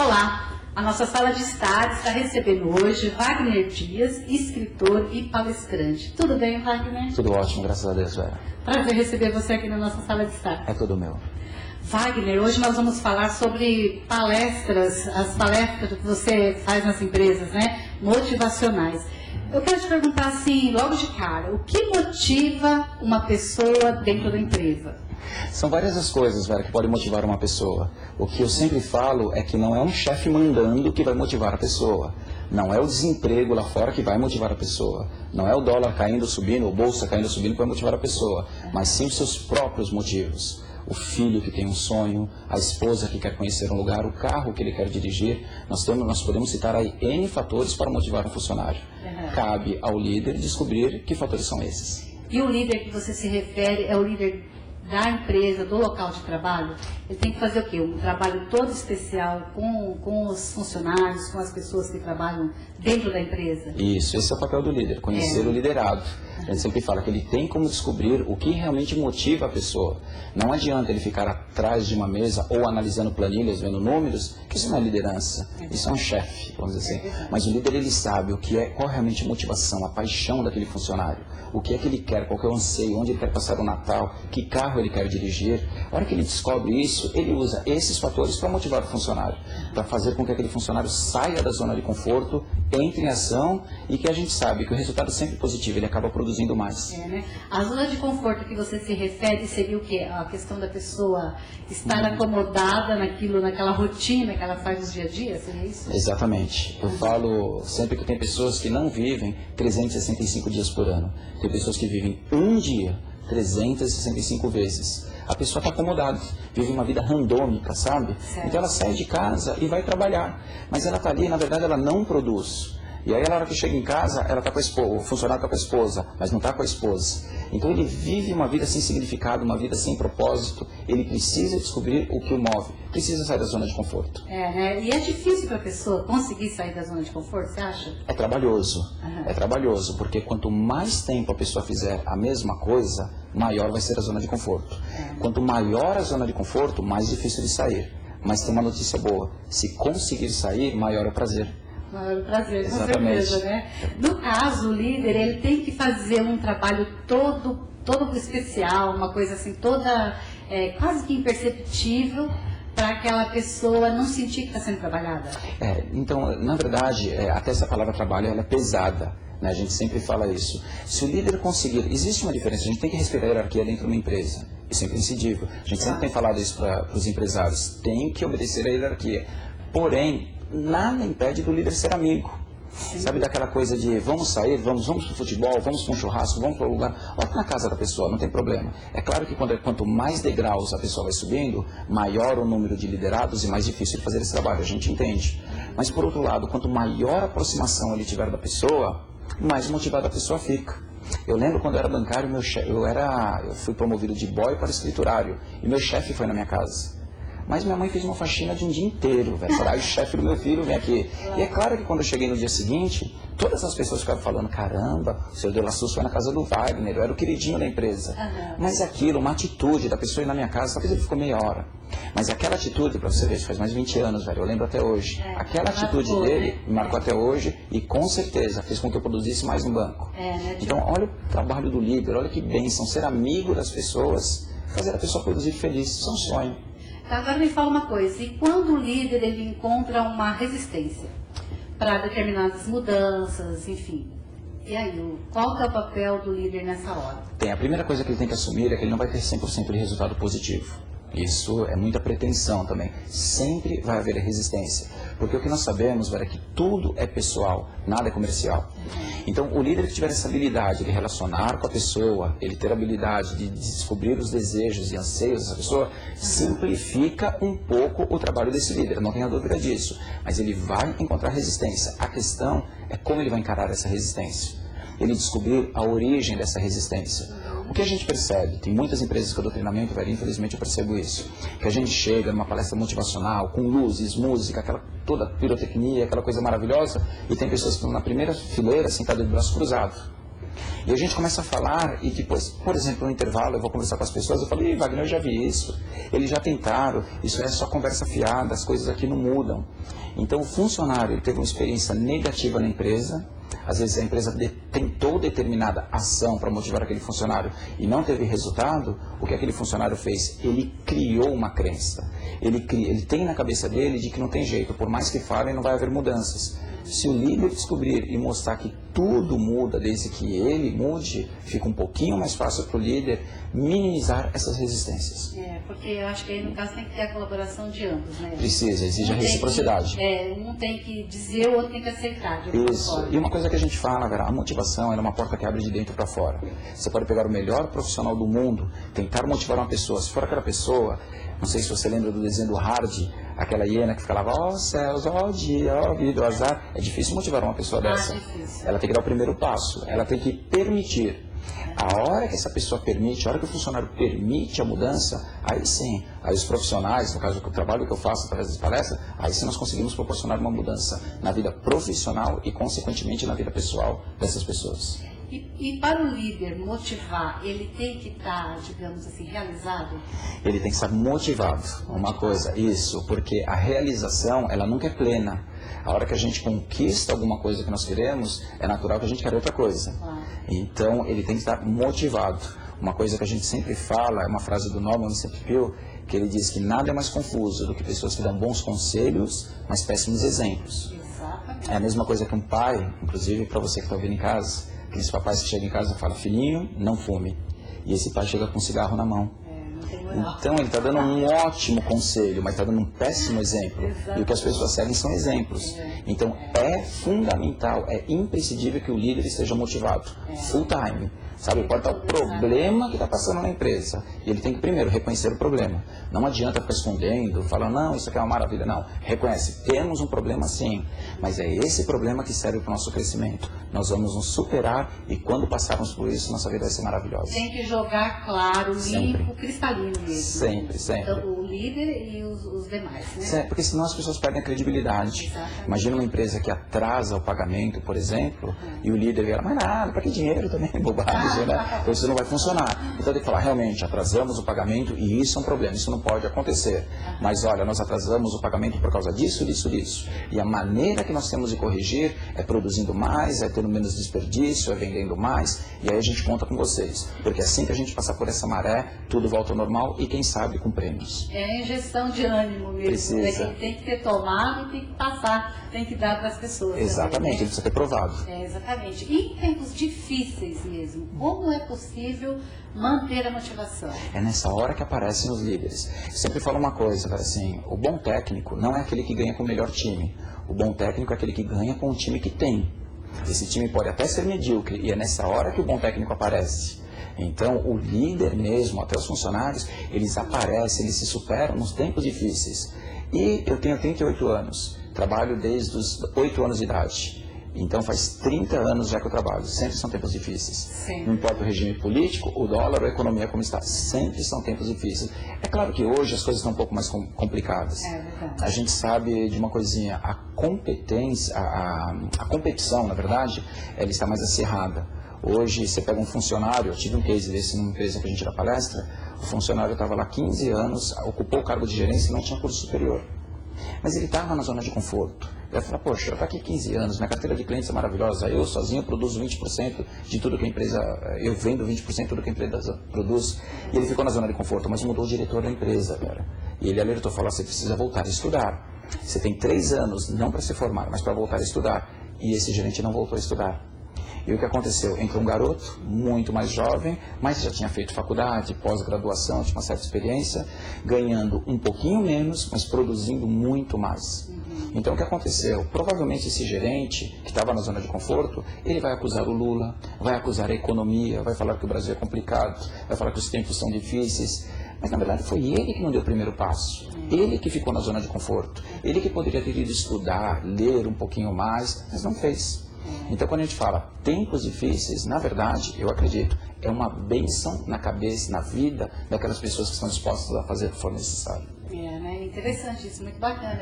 Olá, a nossa sala de estar está recebendo hoje Wagner Dias, escritor e palestrante. Tudo bem, Wagner? Tudo ótimo, graças a Deus, Vera. Prazer receber você aqui na nossa sala de estar. É tudo meu. Wagner, hoje nós vamos falar sobre palestras, as palestras que você faz nas empresas, né? Motivacionais. Eu quero te perguntar assim, logo de cara, o que motiva uma pessoa dentro da empresa? São várias as coisas, Vera, que podem motivar uma pessoa. O que eu sempre falo é que não é um chefe mandando que vai motivar a pessoa. Não é o desemprego lá fora que vai motivar a pessoa. Não é o dólar caindo, subindo, ou bolsa caindo, subindo que vai motivar a pessoa. Mas sim os seus próprios motivos. O filho que tem um sonho, a esposa que quer conhecer um lugar, o carro que ele quer dirigir. Nós podemos citar aí N fatores para motivar um funcionário. Cabe ao líder descobrir que fatores são esses. E o líder que você se refere é o líder da empresa, do local de trabalho? Ele tem que fazer o quê? Um trabalho todo especial com os funcionários, com as pessoas que trabalham dentro da empresa? Isso, esse é o papel do líder, conhecer o liderado. A gente sempre fala que ele tem como descobrir o que realmente motiva a pessoa. Não adianta ele ficar atrás de uma mesa ou analisando planilhas, vendo números, que isso não é liderança, isso é um chefe, vamos dizer assim. Mas o líder, ele sabe qual é realmente a motivação, a paixão daquele funcionário, o que é que ele quer, qual que é o anseio, onde ele quer passar o Natal, que carro ele quer dirigir. A hora que ele descobre isso, ele usa esses fatores para motivar o funcionário, para fazer com que aquele funcionário saia da zona de conforto, entre em ação e que a gente sabe que o resultado é sempre positivo, ele acaba produzindo mais. Né? A zona de conforto que você se refere seria o quê? A questão da pessoa estar acomodada naquela rotina que ela faz no dia a dia, seria isso? Exatamente. Eu falo sempre que tem pessoas que não vivem 365 dias por ano. Tem pessoas que vivem um dia 365 vezes. A pessoa está acomodada, vive uma vida randômica, sabe? Certo. Então ela sai de casa e vai trabalhar, mas ela está ali, na verdade ela não produz. E aí, na hora que chega em casa, ela tá com a esposa, o funcionário está com a esposa, mas não está com a esposa. Então ele vive uma vida sem significado, uma vida sem propósito. Ele precisa descobrir o que o move, precisa sair da zona de conforto. Né? E é difícil para a pessoa conseguir sair da zona de conforto, você acha? É trabalhoso, porque quanto mais tempo a pessoa fizer a mesma coisa, maior vai ser a zona de conforto. Quanto maior a zona de conforto, mais difícil de sair. Mas tem uma notícia boa, se conseguir sair, maior é o prazer. Maior prazer, com Exatamente. certeza, né? No caso, o líder, ele tem que fazer um trabalho todo especial, uma coisa assim, toda quase que imperceptível, para aquela pessoa não sentir que está sendo trabalhada. Então, na verdade, até essa palavra trabalho, ela é pesada. Né? A gente sempre fala isso. Se o líder conseguir... Existe uma diferença, a gente tem que respeitar a hierarquia dentro de uma empresa. Isso é imprescindível. A gente sempre tem falado isso para os empresários. Tem que obedecer à hierarquia. Porém, nada impede do líder ser amigo. Sabe daquela coisa de vamos sair, vamos para o futebol, vamos para um churrasco, vamos para um lugar. Olha na casa da pessoa, não tem problema. É claro que quanto mais degraus a pessoa vai subindo, maior o número de liderados e mais difícil de fazer esse trabalho, a gente entende. Mas por outro lado, quanto maior a aproximação ele tiver da pessoa, mais motivada a pessoa fica. Eu lembro quando eu era bancário, eu fui promovido de boy para escriturário e meu chefe foi na minha casa. Mas minha mãe fez uma faxina de um dia inteiro, velho. Falei, o chefe do meu filho vem aqui. E é claro que quando eu cheguei no dia seguinte, todas as pessoas ficaram falando, caramba, o senhor de la Sus foi na casa do Wagner, eu era o queridinho da empresa. Mas aquilo, uma atitude da pessoa ir na minha casa, talvez ele ficou meia hora. Mas aquela atitude, pra você ver, faz mais de 20 anos, velho, eu lembro até hoje. Aquela atitude dele me marcou até hoje e com certeza fez com que eu produzisse mais no banco. Então, olha o trabalho do líder, olha que bênção, ser amigo das pessoas, fazer a pessoa produzir feliz, isso é um sonho. Agora me fala uma coisa, e quando o líder ele encontra uma resistência para determinadas mudanças, enfim, e aí, qual que é o papel do líder nessa hora? A primeira coisa que ele tem que assumir é que ele não vai ter 100% de resultado positivo. Isso é muita pretensão também. Sempre vai haver resistência. Porque o que nós sabemos, velho, é que tudo é pessoal, nada é comercial. Então, o líder que tiver essa habilidade de relacionar com a pessoa, ele ter a habilidade de descobrir os desejos e anseios dessa pessoa, simplifica um pouco o trabalho desse líder, não tenha dúvida disso. Mas ele vai encontrar resistência. A questão é como ele vai encarar essa resistência. Ele descobrir a origem dessa resistência. O que a gente percebe, tem muitas empresas que eu dou treinamento, velho, infelizmente eu percebo isso, que a gente chega numa palestra motivacional, com luzes, música, aquela toda pirotecnia, aquela coisa maravilhosa, e tem pessoas que estão na primeira fileira, sentadas de braço cruzado. E a gente começa a falar e depois, por exemplo, no intervalo eu vou conversar com as pessoas, eu falo, Ih, Wagner, eu já vi isso, eles já tentaram, isso é só conversa fiada, as coisas aqui não mudam. Então o funcionário ele teve uma experiência negativa na empresa, às vezes a empresa tentou determinada ação para motivar aquele funcionário e não teve resultado, o que aquele funcionário fez? Ele criou uma crença, ele tem na cabeça dele de que não tem jeito, por mais que falem não vai haver mudanças. Se o líder descobrir e mostrar que tudo muda desde que ele mude, fica um pouquinho mais fácil para o líder minimizar essas resistências. Porque eu acho que aí no caso tem que ter a colaboração de ambos, né? Precisa, exige a reciprocidade. Um tem que dizer, o outro tem que aceitar. Isso. E uma coisa que a gente fala, Vera, a motivação é uma porta que abre de dentro para fora. Você pode pegar o melhor profissional do mundo, tentar motivar uma pessoa. Se for aquela pessoa, não sei se você lembra do desenho do Hardy, aquela hiena que falava, ó céus, ó dia, ó vida, ó azar. É difícil motivar uma pessoa dessa. Difícil. Ela tem que dar o primeiro passo, ela tem que permitir. A hora que essa pessoa permite, a hora que o funcionário permite a mudança, aí sim, aí os profissionais, no caso do trabalho que eu faço através das palestras, aí sim nós conseguimos proporcionar uma mudança na vida profissional e, consequentemente, na vida pessoal dessas pessoas. E para o líder motivar, ele tem que estar, digamos assim, realizado? Ele tem que estar motivado, uma coisa, isso, porque a realização, ela nunca é plena. A hora que a gente conquista alguma coisa que nós queremos, é natural que a gente queira outra coisa. Então, ele tem que estar motivado. Uma coisa que a gente sempre fala, é uma frase do Norman Vincent Peale, que ele diz que nada é mais confuso do que pessoas que dão bons conselhos, mas péssimos exemplos. Exatamente. É a mesma coisa que um pai, inclusive para você que está ouvindo em casa, aqueles papais que chegam em casa e falam, filhinho, não fume. E esse pai chega com um cigarro na mão. Então ele está dando um ótimo conselho, mas está dando um péssimo exemplo. E o que as pessoas seguem são exemplos. Então é fundamental, é imprescindível que o líder esteja motivado, full time. Sabe, pode estar o problema que está passando na empresa. E ele tem que primeiro reconhecer o problema. Não adianta ficar escondendo, falando, não, isso aqui é uma maravilha. Não, reconhece, temos um problema sim, mas é esse problema que serve para o nosso crescimento. Nós vamos nos superar e quando passarmos por isso, nossa vida vai ser maravilhosa. Tem que jogar claro, limpo, cristalino mesmo. Sempre, sempre. Então, o líder e os demais, né? Porque senão as pessoas perdem a credibilidade. Exatamente. Imagina uma empresa que atrasa o pagamento, por exemplo, e o líder vira, mas nada, para que dinheiro também, bobagem. Né? Então isso não vai funcionar. Então tem que falar, realmente, atrasamos o pagamento e isso é um problema, isso não pode acontecer. Mas olha, nós atrasamos o pagamento por causa disso, disso, disso. E a maneira que nós temos de corrigir é produzindo mais, é tendo menos desperdício, é vendendo mais, e aí a gente conta com vocês. Porque assim que a gente passar por essa maré, tudo volta ao normal e quem sabe com prêmios. É injeção de ânimo mesmo. Precisa. Quem tem que ter tomado e tem que passar, tem que dar para as pessoas. Exatamente, também, né? ele precisa ter provado. Exatamente. E em tempos difíceis mesmo, como é possível manter a motivação? É nessa hora que aparecem os líderes. Eu sempre falo uma coisa, assim, o bom técnico não é aquele que ganha com o melhor time. O bom técnico é aquele que ganha com o time que tem. Esse time pode até ser medíocre e é nessa hora que o bom técnico aparece. Então, o líder mesmo, até os funcionários, eles aparecem, eles se superam nos tempos difíceis. E eu tenho 38 anos, trabalho desde os 8 anos de idade. Então faz 30 anos já que eu trabalho, sempre são tempos difíceis. Sim. Não importa o regime político, o dólar ou a economia como está, sempre são tempos difíceis. É claro que hoje as coisas estão um pouco mais complicadas. É verdade. A gente sabe de uma coisinha, a competência, a competição, na verdade, ela está mais acirrada. Hoje você pega um funcionário, eu tive um case desse numa empresa que a gente dá palestra, o funcionário estava lá 15 anos, ocupou o cargo de gerência e não tinha curso superior. Mas ele estava na zona de conforto. Ele falou, poxa, eu estou aqui 15 anos, minha carteira de clientes é maravilhosa, eu sozinho produzo 20% de tudo que a empresa, eu vendo 20% de tudo que a empresa produz. E ele ficou na zona de conforto, mas mudou o diretor da empresa, cara. E ele alertou, falou, você precisa voltar a estudar. Você tem 3 anos, não para se formar, mas para voltar a estudar. E esse gerente não voltou a estudar. E o que aconteceu? Entrou um garoto, muito mais jovem, mas já tinha feito faculdade, pós-graduação, tinha uma certa experiência, ganhando um pouquinho menos, mas produzindo muito mais. Então o que aconteceu? Provavelmente esse gerente, que estava na zona de conforto, ele vai acusar o Lula, vai acusar a economia, vai falar que o Brasil é complicado, vai falar que os tempos são difíceis. Mas na verdade foi ele que não deu o primeiro passo. Ele que ficou na zona de conforto. Ele que poderia ter ido estudar, ler um pouquinho mais, mas não fez. Então, quando a gente fala tempos difíceis, na verdade, eu acredito, é uma bênção na cabeça, na vida daquelas pessoas que estão dispostas a fazer o que for necessário. Interessante isso, muito bacana.